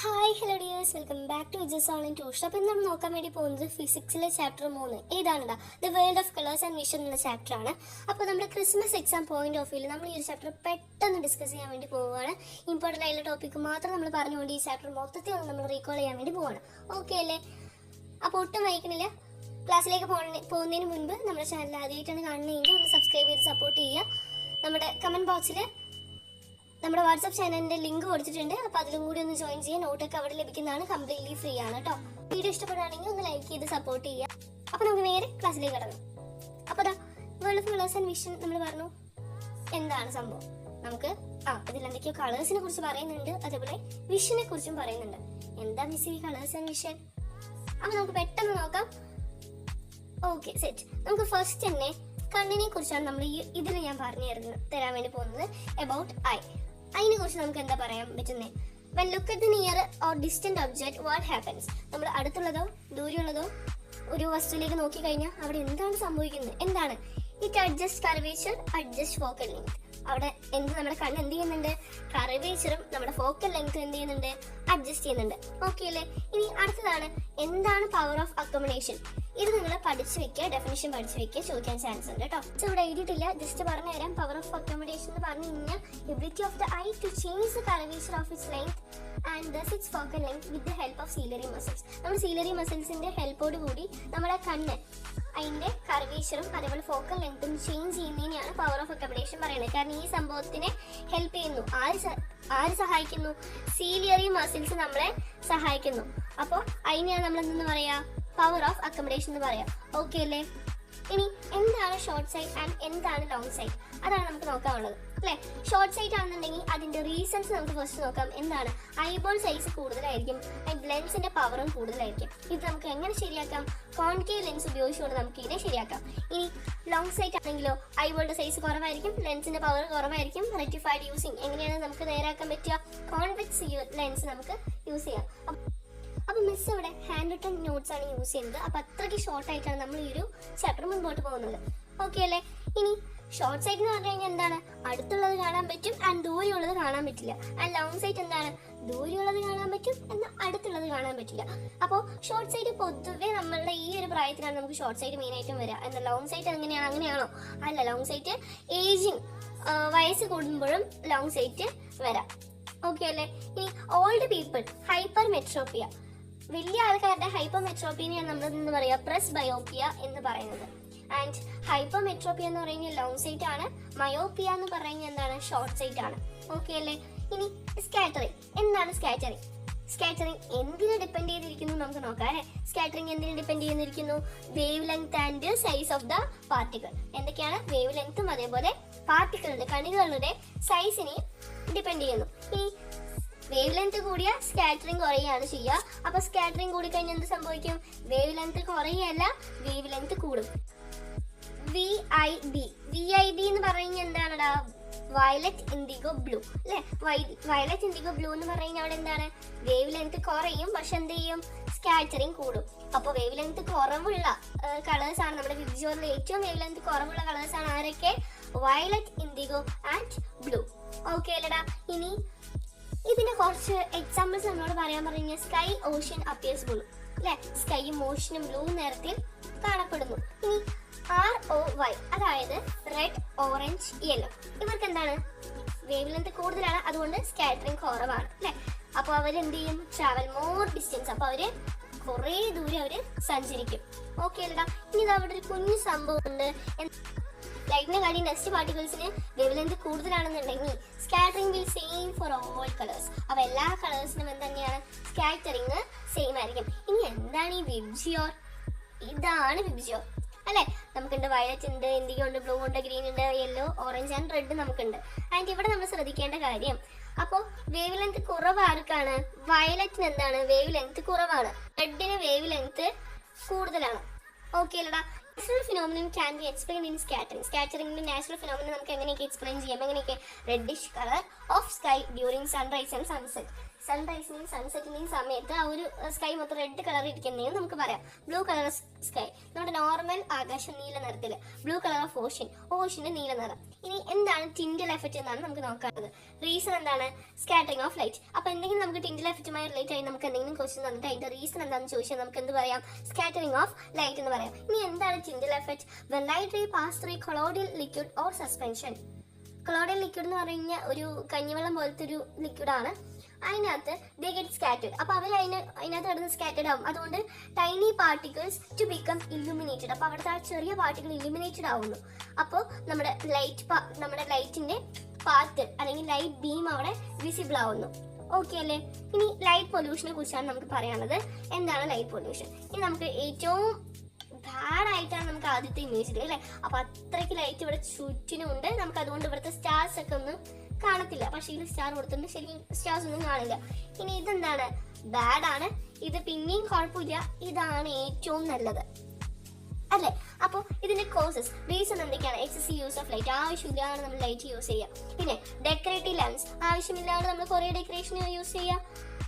Hi hello dears, welcome back to വിജസ് online tuition. അപ്പോൾ ഇന്ന് നമ്മൾ നോക്കാൻ വേണ്ടി പോകുന്നത് ഫിസിക്സിലെ ചാപ്റ്റർ 3 ഏതാണ്ടാ the world of colours and vision എന്ന ചാപ്റ്റർ ആണ്. അപ്പോൾ നമ്മുടെ ക്രിസ്മസ് എക്സാം പോയിന്റ് ഓഫ് വ്യൂവിൽ നമ്മൾ ഈ ഒരു ചാപ്റ്റർ പെട്ടെന്ന് ഡിസ്കസ് ചെയ്യാൻ വേണ്ടി പോവുകയാണ്. ഇമ്പോർട്ടൻ്റ് ആയിട്ടുള്ള ടോപ്പിക്ക് മാത്രം നമ്മൾ പറഞ്ഞുകൊണ്ട് ഈ ചാപ്റ്റർ മൊത്തത്തിൽ നമ്മൾ റീകോൾ ചെയ്യാൻ വേണ്ടി പോവാണ്. ഓക്കെ അല്ലേ? അപ്പോൾ ഒട്ടും വൈകണില്ല. ക്ലാസ്സിലേക്ക് പോകുന്നതിന് മുൻപ് നമ്മുടെ ചാനൽ ആദ്യമായിട്ടാണ് കാണുന്നതെങ്കിൽ ഒന്ന് സബ്സ്ക്രൈബ് ചെയ്ത് സപ്പോർട്ട് ചെയ്യുക. നമ്മുടെ കമൻറ്റ് ബോക്സിൽ നമ്മുടെ വാട്സ്ആപ്പ് ചാനലിന്റെ ലിങ്ക് കൊടുത്തിട്ടുണ്ട്. അപ്പോൾ അതിലും കൂടി ഒന്ന് ജോയിൻ ചെയ്യാൻ. നോട്ടൊക്കെ അവിടെ ലഭിക്കുന്നതാണ്, കംപ്ലീറ്റ്ലി ഫ്രീ ആണ് കേട്ടോ. വീഡിയോ ഇഷ്ടപ്പെടുകയാണെങ്കിൽ ഒന്ന് ലൈക്ക് ചെയ്ത് സപ്പോർട്ട് ചെയ്യുക. അപ്പോൾ നമുക്ക് നേരെ ക്ലാസ്സിലേക്ക് കടന്നു. അപ്പോൾ world of colours and vision നമ്മൾ പറഞ്ഞു. എന്താണ് സംഭവം? നമുക്ക് ഇതിൽ എന്തൊക്കെയോ കളേഴ്സിനെ കുറിച്ച് പറയുന്നുണ്ട്, അതേപോലെ വിഷനെ കുറിച്ചും പറയുന്നുണ്ട്. എന്താ മിസ് ഈ കളേഴ്സ് ആൻഡ് വിഷൻ? അപ്പോൾ നമുക്ക് പെട്ടെന്ന് നോക്കാം. Okay, set. നമുക്ക് ഫസ്റ്റ് തന്നെ കണ്ണിനെ കുറിച്ചാണ് നമ്മൾ ഇതിൽ ഞാൻ പറഞ്ഞു തരാൻ വേണ്ടി പോകുന്നത്. About I. അതിനെ കുറിച്ച് നമുക്ക് എന്താ പറയാൻ പറ്റുന്നത്? When look at the near or distant object what happens. നമ്മൾ അടുത്തുള്ളതോ ദൂരെയുള്ളതോ ഒരു വസ്തുവിലേക്ക് നോക്കിക്കഴിഞ്ഞാൽ അവിടെ എന്താണ് സംഭവിക്കുന്നത്? എന്താണ്? It adjust curvature, adjust focal length. അവിടെ നമ്മുടെ കണ്ണ് എന്ത് ചെയ്യുന്നുണ്ട്? കർവേച്ചറും നമ്മുടെ ഫോക്കൽ ലെങ്ത്തും എന്ത് ചെയ്യുന്നുണ്ട്? അഡ്ജസ്റ്റ് ചെയ്യുന്നുണ്ട്. ഓക്കെ അല്ലേ? ഇനി അടുത്തതാണ് എന്താണ് പവർ ഓഫ് അക്കോമഡേഷൻ. ഇത് നിങ്ങൾ പഠിച്ചു വെക്കുക, ഡെഫിനിഷൻ പഠിച്ചു വെക്കുക, ചോദിക്കാൻ ചാൻസ് ഉണ്ട് കേട്ടോ. സോ ഇവിടെ എഴുതിയിട്ടില്ല, ജസ്റ്റ് പറഞ്ഞു തരാം. പവർ ഓഫ് അക്കോമഡേഷൻ എന്ന് പറഞ്ഞു കഴിഞ്ഞാൽ ability of the eye to change the curvature of its length and thus its focal length with the help of ciliary muscles. നമ്മുടെ സീലറി മസിൽസിന്റെ ഹെൽപ്പോട് കൂടി നമ്മുടെ കണ്ണ് അതിന്റെ കർവേച്ചറും അതേപോലെ ഫോക്കൽ ലെങ്ത്തും ചേഞ്ച് ചെയ്യുന്നതിനെയാണ് പവർ ഓഫ് അക്കോമഡേഷൻ പറയുന്നത്. കാരണം ഈ സംഭവത്തിനെ ഹെൽപ്പ് ചെയ്യുന്നു. ആര് സഹായിക്കുന്നു? സീലിയറി മസിൽസ് നമ്മളെ സഹായിക്കുന്നു. അപ്പോൾ അതിനെയാണ് നമ്മൾ എന്തെന്ന് പറയാ? പവർ ഓഫ് അക്കോമഡേഷൻ എന്ന് പറയാം. ഓക്കെ അല്ലേ? ഇനി എന്താണ് ഷോർട്ട് സൈറ്റ് ആൻഡ് എന്താണ് ലോങ് സൈറ്റ്? അതാണ് നമുക്ക് നോക്കാനുള്ളത് അല്ലേ? ഷോർട്ട് സൈറ്റ് ആണെന്നുണ്ടെങ്കിൽ അതിന്റെ റീസൺസ് നമുക്ക് ഫസ്റ്റ് നോക്കാം. എന്താണ്? ഐബോൾ സൈസ് കൂടുതലായിരിക്കും ആൻഡ് ലെൻസിന്റെ പവറും കൂടുതലായിരിക്കും. ഇത് നമുക്ക് എങ്ങനെ ശരിയാക്കാം? കോൺകേവ് ലെൻസ് ഉപയോഗിച്ചുകൊണ്ട് നമുക്ക് ഇതിനെ ശരിയാക്കാം. ഇനി ലോങ് സൈറ്റ് ആണെങ്കിലോ ഐബോളുടെ സൈസ് കുറവായിരിക്കും, ലെൻസിന്റെ പവർ കുറവായിരിക്കും. റെക്ടിഫൈഡ് യൂസിങ് എങ്ങനെയാണ് നമുക്ക് നേരാക്കാൻ പറ്റുക? കോൺവെക്സ് ലെൻസ് നമുക്ക് യൂസ് ചെയ്യാം. അപ്പോൾ മിസ് ഇവിടെ ഹാൻഡ് റിട്ടൺ നോട്ട്സ് ആണ് യൂസ് ചെയ്യുന്നത്. അപ്പോൾ അത്രയ്ക്ക് ഷോർട്ട് ആയിട്ടാണ് നമ്മൾ ഈ ഒരു ചാപ്റ്റർ മുൻപോട്ട് പോകുന്നത്. ഓക്കെ അല്ലേ? ഇനി ഷോർട്ട് സൈറ്റ് എന്ന് പറഞ്ഞു കഴിഞ്ഞാൽ എന്താണ്? അടുത്തുള്ളത് കാണാൻ പറ്റും ആൻഡ് ദൂരെയുള്ളത് കാണാൻ പറ്റില്ല. ആൻഡ് ലോങ് സൈറ്റ് എന്താണ്? ദൂരെയുള്ളത് കാണാൻ പറ്റും എന്നാൽ അടുത്തുള്ളത് കാണാൻ പറ്റില്ല. അപ്പോൾ ഷോർട്ട് സൈറ്റ് പൊതുവെ നമ്മളുടെ ഈ ഒരു പ്രായത്തിലാണ് നമുക്ക് ഷോർട്ട് സൈറ്റ് മെയിൻ ആയിട്ടും വരിക. എന്നാൽ ലോങ് സൈറ്റ് അങ്ങനെയാണോ? അല്ല, ലോങ് സൈറ്റ് ഏജിങ് വയസ്സ് കൂടുമ്പോഴും ലോങ് സൈറ്റ് വരാം. ഓക്കെ അല്ലേ? ഇനി ഓൾഡ് പീപ്പിൾ ഹൈപ്പർ മെട്രോപ്പിയ, വലിയ ആൾക്കാരുടെ ഹൈപ്പർ മെട്രോപ്പിയാണ് നമ്മൾ എന്ന് പറയുക പ്രസ് ബയോപ്പിയ എന്ന് പറയുന്നത്. ആൻഡ് ഹൈപ്പർ മെട്രോപ്പിയ എന്ന് പറയുന്നത് ലോങ് സൈറ്റ് ആണ്. മയോപ്പിയ എന്ന് പറയുന്നത് എന്താണ്? ഷോർട്ട് സൈറ്റ് ആണ്. ഓക്കെ അല്ലേ? ഇനി സ്കാറ്ററിങ്. എന്താണ് സ്കാറ്ററിങ്? സ്കാറ്ററിങ് എന്തിനെ ഡിപ്പെൻഡ് ചെയ്തിരിക്കുന്നു നമുക്ക് നോക്കാം അല്ലേ? സ്കാറ്ററിങ് എന്തിനെ ഡിപ്പെൻഡ് ചെയ്തിരിക്കുന്നു? Wave length and size of the particle. എന്തൊക്കെയാണ്? വേവ് ലെങ്ത്തും അതേപോലെ പാർട്ടിക്കിളുടെ കണികകളുടെ സൈസിനെ ഡിപ്പെൻഡ് ചെയ്യുന്നു. ഈ വേവ് ലെങ്ത് കൂടിയ സ്കാറ്ററിങ് കുറയുകയാണ് ചെയ്യുക. അപ്പൊ സ്കാറ്ററിങ് കൂടി കഴിഞ്ഞാൽ എന്ത് സംഭവിക്കും? വേവ് ലെങ്ത് കുറയല്ല, വേവ് ലെങ്ത് കൂടും. VIB എന്ന് പറയുന്നത് എന്താണടാ? വയലറ്റ് ഇൻഡിഗോ ബ്ലൂ അല്ലെ? വയലറ്റ് ഇൻഡിഗോ ബ്ലൂ എന്ന് പറയുന്നത് അവിടെ എന്താണ്? വേവ് ലെങ്ത് കുറയും, പക്ഷെ എന്ത് ചെയ്യും? സ്കാറ്ററിങ് കൂടും. അപ്പൊ വേവ് ലെങ്ത് കുറവുള്ള കളേഴ്സ് ആണ് നമ്മുടെ വിബ്ജിയോറിൽ ഏറ്റവും വേവ് ലെങ്ത് കുറവുള്ള കളേഴ്സ് ആണ് ആരൊക്കെ? Violet, IndiGo and blue. Okay അല്ലടാ? ഇനി ഇതിന്റെ കുറച്ച് എക്സാമ്പിൾസ് നമ്മളോട് പറയാൻ പറഞ്ഞ സ്കൈ, ഓഷ്യൻ, അപ്പിയേഴ്സ് ബ്ലൂ അല്ലെ? സ്കൈയും ഓഷ്യനും ബ്ലൂ നിറത്തിൽ കാണപ്പെടുന്നു. ഇനി ROY അതായത് റെഡ്, ഓറഞ്ച്, യെല്ലോ. ഇവർക്ക് എന്താണ്? വേവ് ലെങ്ത് കൂടുതലാണ്, അതുകൊണ്ട് സ്കാറ്ററിങ് കുറവാണ് അല്ലെ? അപ്പൊ അവരെന്ത് ചെയ്യും? Travel more distance. അപ്പൊ അവര് കുറെ ദൂരം അവര് സഞ്ചരിക്കും. ഓക്കെ അല്ലടാ? ഇനി ഇത് അവിടെ ഒരു കുഞ്ഞു സംഭവം ഉണ്ട്. ലൈറ്റിനെ കാട്ടി ഡസ്റ്റ് പാർട്ടിക്കിൾസിന് വേവ് ലെങ്ത് കൂടുതലാണെന്നുണ്ടെങ്കിൽ scattering will same for all colours. അപ്പൊ എല്ലാ കളേഴ്സിനും എന്താണ്? സ്കാറ്ററിംഗ് സെയിം ആയിരിക്കും. ഇനി എന്താണ് ഈ വിബ്ജിയോർ? ഇതാണ് വിബ്ജിയോർ അല്ലെ? നമുക്കുണ്ട് വയലറ്റ് ഉണ്ട്, ഇൻഡിഗോ ഉണ്ട്, ബ്ലൂ ഉണ്ട്, ഗ്രീൻ ഉണ്ട്, യെല്ലോ, ഓറഞ്ച് ആൻഡ് റെഡ് നമുക്കുണ്ട്. ആൻഡ് ഇവിടെ നമ്മൾ ശ്രദ്ധിക്കേണ്ട കാര്യം, അപ്പോൾ വേവ് ലെങ്ത് കുറവ് ആർക്കാണ്? വയലറ്റിന് എന്താണ്? വേവ് ലെങ്ത് കുറവാണ്. റെഡിന് വേവ് ലെങ്ത് കൂടുതലാണ്. ഓക്കെ അല്ലടാ? Natural phenomenon can be explain in scattering. സ്കാറ്ററിംഗിന്റെ നാച്ചുറൽ ഫിനോമിനൻ നമുക്ക് എങ്ങനെയൊക്കെ എക്സ്പ്ലെയിൻ ചെയ്യാം? എങ്ങനെയൊക്കെ? Reddish colour of sky during sunrise and sunset. സൺറൈസിനെയും സൺസെറ്റിനെയും സമയത്ത് ആ ഒരു സ്കൈ മൊത്തം റെഡ് കളർ ഇരിക്കുന്നതെന്ന് നമുക്ക് പറയാം. ബ്ലൂ കളർ സ്കൈ, നമ്മുടെ നോർമൽ ആകാശം നീല നിറത്തിൽ, ബ്ലൂ കളർ ഓഫ് ഓഷ്യന്റെ നീല നിറം. ഇനി എന്താണ് ടിൻഡൽ എഫക്റ്റ് എന്നാണ് നമുക്ക് നോക്കേണ്ടത്. റീസൺ എന്താണ്? Scattering of light. അപ്പൊ എന്തെങ്കിലും നമുക്ക് ടിൻഡൽ എഫക്റ്റുമായി റിലേറ്റ് ആയി നമുക്ക് എന്തെങ്കിലും ക്വസ്റ്റ്യൻ തന്നിട്ട് അതിന്റെ റീസൺ എന്താണെന്ന് ചോദിച്ചാൽ നമുക്ക് എന്ത് പറയാം? സ്കാറ്ററിംഗ് ഓഫ് ലൈറ്റ് എന്ന് പറയാം. ഇനി എന്താണ് Tyndall effect? When light ray pass through colloidal liquid or suspension. Colloidal liquid എന്ന് പറഞ്ഞാൽ ഒരു കഞ്ഞിവെള്ളം പോലത്തെ ഒരു ലിക്വിഡാണ്. അതിനകത്ത് ദേ ഗെറ്റ് സ്കാറ്റേഡ്. അപ്പൊ അവർ അതിനകത്ത് കിടന്ന് സ്കാറ്റേഡ് ആവും. അതുകൊണ്ട് tiny particles to become illuminated. അപ്പൊ അവിടുത്തെ ആ ചെറിയ പാർട്ടിക്കിൾ ഇല്ലുമിനേറ്റഡ് ആവുന്നു. അപ്പോൾ നമ്മുടെ ലൈറ്റിന്റെ പാത്ത് അല്ലെങ്കിൽ ലൈറ്റ് ബീം അവിടെ വിസിബിൾ ആവുന്നു. ഓക്കെ അല്ലേ? ഇനി ലൈറ്റ് പൊല്യൂഷനെ കുറിച്ചാണ് നമുക്ക് പറയാനുള്ളത്. എന്താണ് ലൈറ്റ് പൊല്യൂഷൻ? ഇനി നമുക്ക് ഏറ്റവും ബാഡ് ആയിട്ടാണ് നമുക്ക് ആദ്യത്തെ ഇമേജിൽ അല്ലേ. അപ്പൊ അത്രയ്ക്ക് ലൈറ്റ് ഇവിടെ ചുറ്റിനുണ്ട്. നമുക്ക് അതുകൊണ്ട് ഇവിടുത്തെ സ്റ്റാർസ് ഒക്കെ ഒന്നും കാണത്തില്ല. പക്ഷെ ഇത് സ്റ്റാർ കൊടുത്തിട്ടുണ്ട്, ശരിക്കും സ്റ്റാർസ് ഒന്നും കാണില്ല. ഇനി ഇതെന്താണ്? ബാഡ് ആണ്. ഇത് പിന്നെയും കുഴപ്പമില്ല. ഇതാണ് ഏറ്റവും നല്ലത് അല്ലേ. അപ്പോൾ ഇതിന്റെ കോസസ് റീസൺ എന്തൊക്കെയാണ്? എക്സസീവ് യൂസ് ഓഫ് ലൈറ്റ്, ആവശ്യമില്ലാതെ നമ്മൾ ലൈറ്റ് യൂസ് ചെയ്യാം. പിന്നെ ഡെക്കറേറ്റീവ് ലാംപ്സ്, ആവശ്യമില്ലാതെ നമ്മൾ കുറേ ഡെക്കറേഷൻ യൂസ് ചെയ്യാം.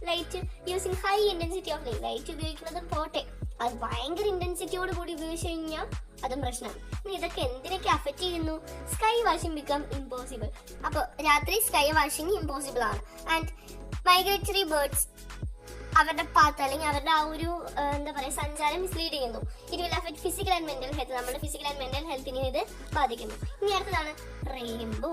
Light using high intensity of light ഉപയോഗിക്കുന്നത് പോട്ടെ, അത് ഭയങ്കര ഇന്റൻസിറ്റിയോട് കൂടി ഉപയോഗിച്ച് കഴിഞ്ഞാൽ അതും പ്രശ്നമാണ്. ഇനി ഇതൊക്കെ എന്തിനൊക്കെ അഫക്റ്റ് ചെയ്യുന്നു? Sky washing become impossible. അപ്പോൾ രാത്രി സ്കൈ വാഷിംഗ് ഇമ്പോസിബിൾ ആണ്. ആൻഡ് മൈഗ്രേറ്ററി ബേർഡ്സ് അവരുടെ പാത്ത് അല്ലെങ്കിൽ അവരുടെ ആ ഒരു എന്താ പറയുക സഞ്ചാരം മിസ്ലീഡ് ചെയ്യുന്നു. It will affect physical and mental health. നമ്മുടെ ഫിസിക്കൽ ആൻഡ് മെന്റൽ ഹെൽത്തിനെ ഇത് ബാധിക്കുന്നു. ഇനി അടുത്തതാണ് റെയിൻബോ.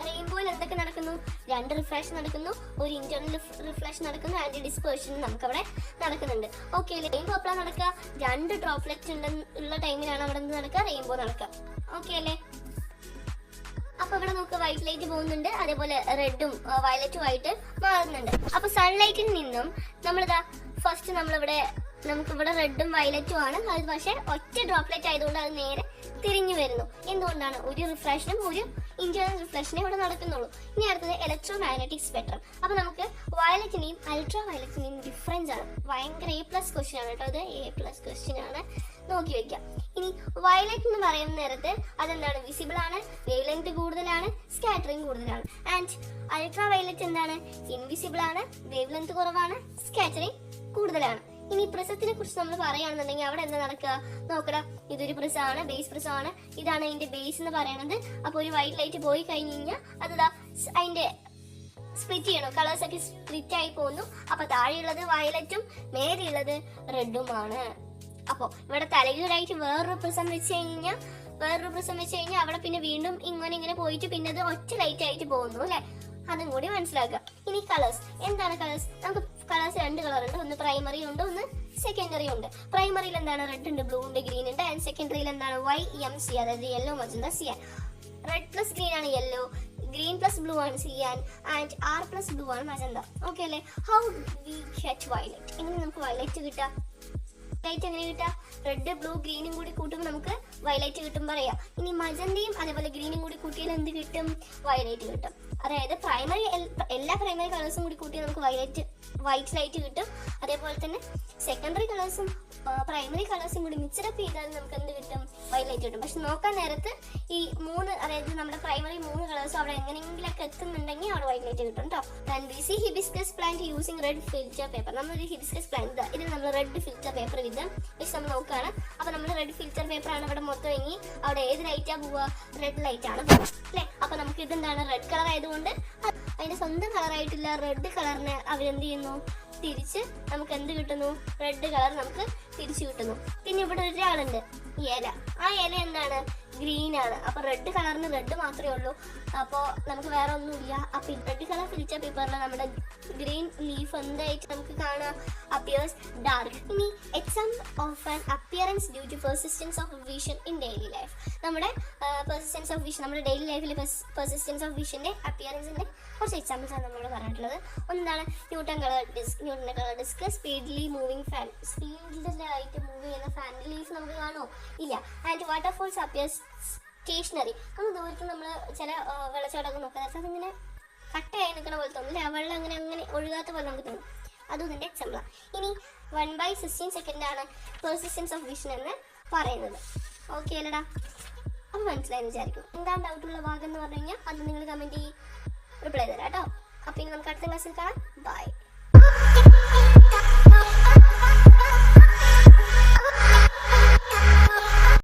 റെയിൻബോയിൽ എന്തൊക്കെ നടക്കുന്നു? രണ്ട് റിഫ്ലക്ഷൻ നടക്കുന്നു, ഒരു ഇന്റർണൽ റിഫ്ലക്ഷൻ നടക്കുന്നു, ആന്റി ഡിസ്പേർഷൻ നമുക്കവിടെ നടക്കുന്നുണ്ട്. ഓക്കെ അല്ലേ? റെയിൻബോ എപ്പോഴാണ് നടക്കുക? രണ്ട് ഡ്രോപ്ലെറ്റ് ഉള്ള ടൈമിലാണ് അവിടെ നിന്ന് നടക്കുക, റെയിൻബോ നടക്കുക. ഓക്കെ അല്ലേ? അപ്പൊ ഇവിടെ നമുക്ക് വൈറ്റ് ലൈറ്റ് പോകുന്നുണ്ട്, അതേപോലെ റെഡും വയലറ്റും ആയിട്ട് മാറുന്നുണ്ട്. അപ്പൊ സൺലൈറ്റിൽ നിന്നും നമ്മളിതാ ഫസ്റ്റ് നമുക്കിവിടെ റെഡും വയലറ്റും ആണ്. അത് പക്ഷെ ഒറ്റ ഡ്രോപ്ലെറ്റ് ആയതുകൊണ്ട് അത് നേരെ തിരിഞ്ഞു വരുന്നു. എന്തുകൊണ്ടാണ്? ഒരു റിഫ്ലക്ഷനും ഒരു ഇന്റേണൽ റിഫ്ലക്ഷനും ഇവിടെ നടക്കുന്നുള്ളൂ. ഇനി അടുത്തത് ഇലക്ട്രോ മാഗ്നറ്റിക് സ്പെക്ട്രം. അപ്പൊ നമുക്ക് വയലറ്റിനെയും അൾട്രാ വയലറ്റിനെയും ഡിഫറൻസ് ആണ്. ഭയങ്കര A+ ക്വസ്റ്റ്യൻ ആണ് കേട്ടോ. അത് A+ ക്വസ്റ്റ്യൻ ആണ്, നോക്കി വെക്കാം. ഇനി വയലറ്റ് എന്ന് പറയുന്ന നേരത്ത് അതെന്താണ്? വിസിബിൾ ആണ്, വേവ് ലെങ്ത് കൂടുതലാണ്, സ്കാറ്ററിംഗ് കൂടുതലാണ്. ആൻഡ് അൾട്രാ വയലറ്റ് എന്താണ്? ഇൻവിസിബിൾ ആണ്, വേവ് ലെങ്ത് കുറവാണ്, സ്കാറ്ററിംഗ് കൂടുതലാണ്. ഇനി പ്രിസത്തിനെ കുറിച്ച് നമ്മൾ പറയുകയാണെന്നുണ്ടെങ്കിൽ അവിടെ എന്താ നടക്കുക നോക്കടാ. ഇതൊരു പ്രിസമാണ്, ബേസ് പ്രിസമാണ്. ഇതാണ് അതിന്റെ ബേസ് എന്ന് പറയുന്നത്. അപ്പൊ ഒരു വൈറ്റ് ലൈറ്റ് പോയി കഴിഞ്ഞ് കഴിഞ്ഞാൽ അതാ അതിന്റെ സ്പ്ലിറ്റ് ചെയ്യണം, കളേഴ്സ് ഒക്കെ സ്പ്ലിറ്റ് ആയി പോകുന്നു. അപ്പൊ താഴെയുള്ളത് വയലറ്റും മേലെയുള്ളത് റെഡുമാണ്. അപ്പൊ ഇവിടെ തലകീഴായിട്ട് വേറൊരു പ്രിസം വെച്ച് കഴിഞ്ഞാൽ അവിടെ പിന്നെ വീണ്ടും ഇങ്ങനെ പോയിട്ട് പിന്നെ അത് ഒറ്റ ലൈറ്റ് ആയിട്ട് പോകുന്നു അല്ലെ. അതും കൂടി മനസ്സിലാക്കുക. ഇനി കളേഴ്സ്, എന്താണ് കളേഴ്സ്? നമുക്ക് കളേഴ്സ് രണ്ട് കളർ ഉണ്ട്, ഒന്ന് പ്രൈമറി ഉണ്ട്, ഒന്ന് സെക്കൻഡറി ഉണ്ട്. പ്രൈമറിയിൽ എന്താണ്? റെഡ് ഉണ്ട്, ബ്ലൂ ഉണ്ട്, ഗ്രീൻ ഉണ്ട്. ആൻഡ് സെക്കൻഡറിയിൽ എന്താണ്? YMC, അതായത് യെല്ലോ, മജന്ത, സിയാൻ. റെഡ് പ്ലസ് ഗ്രീൻ ആണ് യെല്ലോ, ഗ്രീൻ പ്ലസ് ബ്ലൂ ആണ് സിയാൻ, ആൻഡ് R പ്ലസ് ബ്ലൂ ആണ് മജന്ത. ഓക്കെ അല്ലേ? How we get violet? എങ്ങനെ നമുക്ക് വയലറ്റ് കിട്ടാം? ലൈറ്റ് എങ്ങനെ കിട്ടാം? റെഡ് ബ്ലൂ ഗ്രീനും കൂടി കൂട്ടുമ്പോൾ നമുക്ക് വയലറ്റ് കിട്ടും പറയാം. ഇനി മജന്തയും അതേപോലെ ഗ്രീനും കൂടി കൂട്ടിയാൽ എന്ത് കിട്ടും? വയലറ്റ് കിട്ടും. അതായത് എല്ലാ പ്രൈമറി കളേഴ്സും കൂടി കൂട്ടിയാൽ നമുക്ക് വൈറ്റ് ലൈറ്റ് കിട്ടും. അതേപോലെ തന്നെ സെക്കൻഡറി കളേഴ്സും പ്രൈമറി കളേഴ്സും കൂടി മിക്സഡപ്പ് ചെയ്താൽ നമുക്ക് എന്ത് കിട്ടും? വൈറ്റ് ലൈറ്റ് കിട്ടും. പക്ഷെ നോക്കാൻ നേരത്ത് ഈ അതായത് നമ്മുടെ പ്രൈമറി 3 കളേഴ്സും അവിടെ എങ്ങനെയെങ്കിലൊക്കെ എത്തുന്നുണ്ടെങ്കിൽ അവിടെ വൈറ്റ് ലൈറ്റ് കിട്ടും കേട്ടോ. And we C hibiscus plant using red filter paper. നമ്മളൊരു ഹിബിസ്കസ് പ്ലാന്റ് ഇതിൽ നമ്മൾ റെഡ് ഫിൽറ്റർ പേപ്പർ വെച്ച് നമ്മൾ നോക്കുകയാണ്. അപ്പൊ നമ്മൾ റെഡ് ഫിൽറ്റർ പേപ്പർ ആണ് ഇവിടെ മൊത്തം എങ്ങി അവിടെ ഏത് ലൈറ്റാ പോവുക? റെഡ് ലൈറ്റ് ആണ് പോവുക അല്ലെ. അപ്പൊ നമുക്ക് ഇതെന്താണ്? റെഡ് കളർ ആയതുകൊണ്ട് അതിന്റെ സ്വന്തം കളറായിട്ടില്ല റെഡ് കളറിനെ അവരെന്ത് ചെയ്യുന്നു? തിരിച്ച് നമുക്ക് എന്ത് കിട്ടുന്നു? റെഡ് കളർ നമുക്ക് തിരിച്ചു കിട്ടുന്നു. പിന്നെ ഇവിടെ ഒരാളുണ്ട്, ഇല. ആ ഇല എന്താണ്? ഗ്രീൻ ആണ്. അപ്പൊ റെഡ് കളറിന് റെഡ് മാത്രമേ ഉള്ളൂ. അപ്പോൾ നമുക്ക് വേറെ ഒന്നുമില്ല. അപ്പൊ റെഡ് കളർ ഫിൽറ്റർ പേപ്പറിൽ നമ്മുടെ ഗ്രീൻ ലീഫ് എന്തായിട്ട് നമുക്ക് കാണാം? Appears dark. ഇനി example of an appearance due to persistence of vision in daily life. നമ്മുടെ പെർസിസ്റ്റൻസ് ഓഫ് വിഷൻ, നമ്മുടെ ഡെയിലി ലൈഫിലെ പെർസിസ്റ്റൻസ് ഓഫ് വിഷന്റെ അപ്പിയറൻസിന്റെ കുറച്ച് എക്സാമ്പിൾസ് ആണ് നമ്മളോട് പറഞ്ഞിട്ടുള്ളത്. ഒന്നാണ് ന്യൂട്ടന്റെ colour disc, speedily moving fan. സ്പീഡിലായിട്ട് മൂവ് ചെയ്യുന്ന ഫാനിന്റെ ലീഫ് നമുക്ക് കാണുമോ? ഇല്ല. And waterfalls appears stationary. നമ്മൾ ദൂരത്ത് നമ്മൾ ചില വെള്ളച്ചാട്ടമൊക്കെ നോക്കുക, അതിങ്ങനെ കട്ടയായി നിൽക്കുന്ന പോലെ തോന്നുന്നു. വെള്ളം അങ്ങനെ ഒഴുകാത്ത പോലെ നമുക്ക് തോന്നും. അതും ഇതിന്റെ എക്സാമ്പിളാണ്. ഇനി 1/16 സെക്കൻഡ് ആണ് പെർസിസ്റ്റൻസ് ഓഫ് വിഷൻ എന്ന് പറയുന്നത്. ഓക്കെ അല്ലടാ? അപ്പം മനസ്സിലായെന്ന് വിചാരിക്കും. എന്താണ് ഡൗട്ടുള്ള ഭാഗം എന്ന് പറഞ്ഞു കഴിഞ്ഞാൽ അത് നിങ്ങൾ കമന്റ് റിപ്ലൈ തരാം കേട്ടോ. അപ്പം ഇനി നമുക്ക് അടുത്ത ക്ലാസ്സിൽ കാണാം. ബൈ.